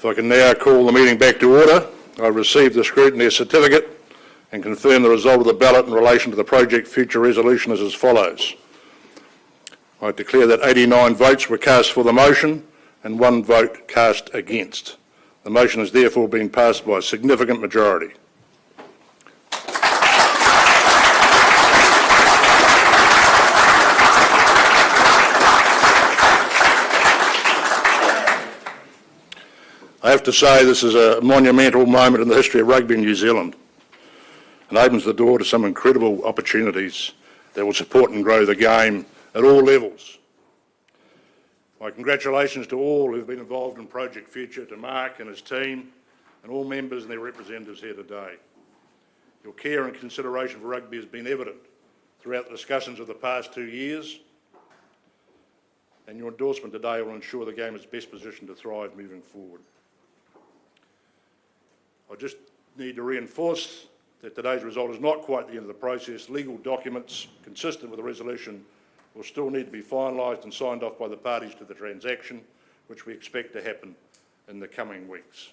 If I can now call the meeting back to order, I received the scrutineer certificate and confirm the result of the ballot in relation to the project future resolution is as follows. I declare that 89 votes were cast for the motion and 1 vote cast against. The motion has therefore been passed by a significant majority. I have to say this is a monumental moment in the history of rugby in New Zealand and opens the door to some incredible opportunities that will support and grow the game at all levels. My congratulations to all who have been involved in Project Future, to Mark and his team and all members and their representatives here today. Your care and consideration for rugby has been evident throughout the discussions of the past 2 years, and your endorsement today will ensure the game is best positioned to thrive moving forward. I just need to reinforce that today's result is not quite the end of the process. Legal documents consistent with the resolution will still need to be finalised and signed off by the parties to the transaction, which we expect to happen in the coming weeks.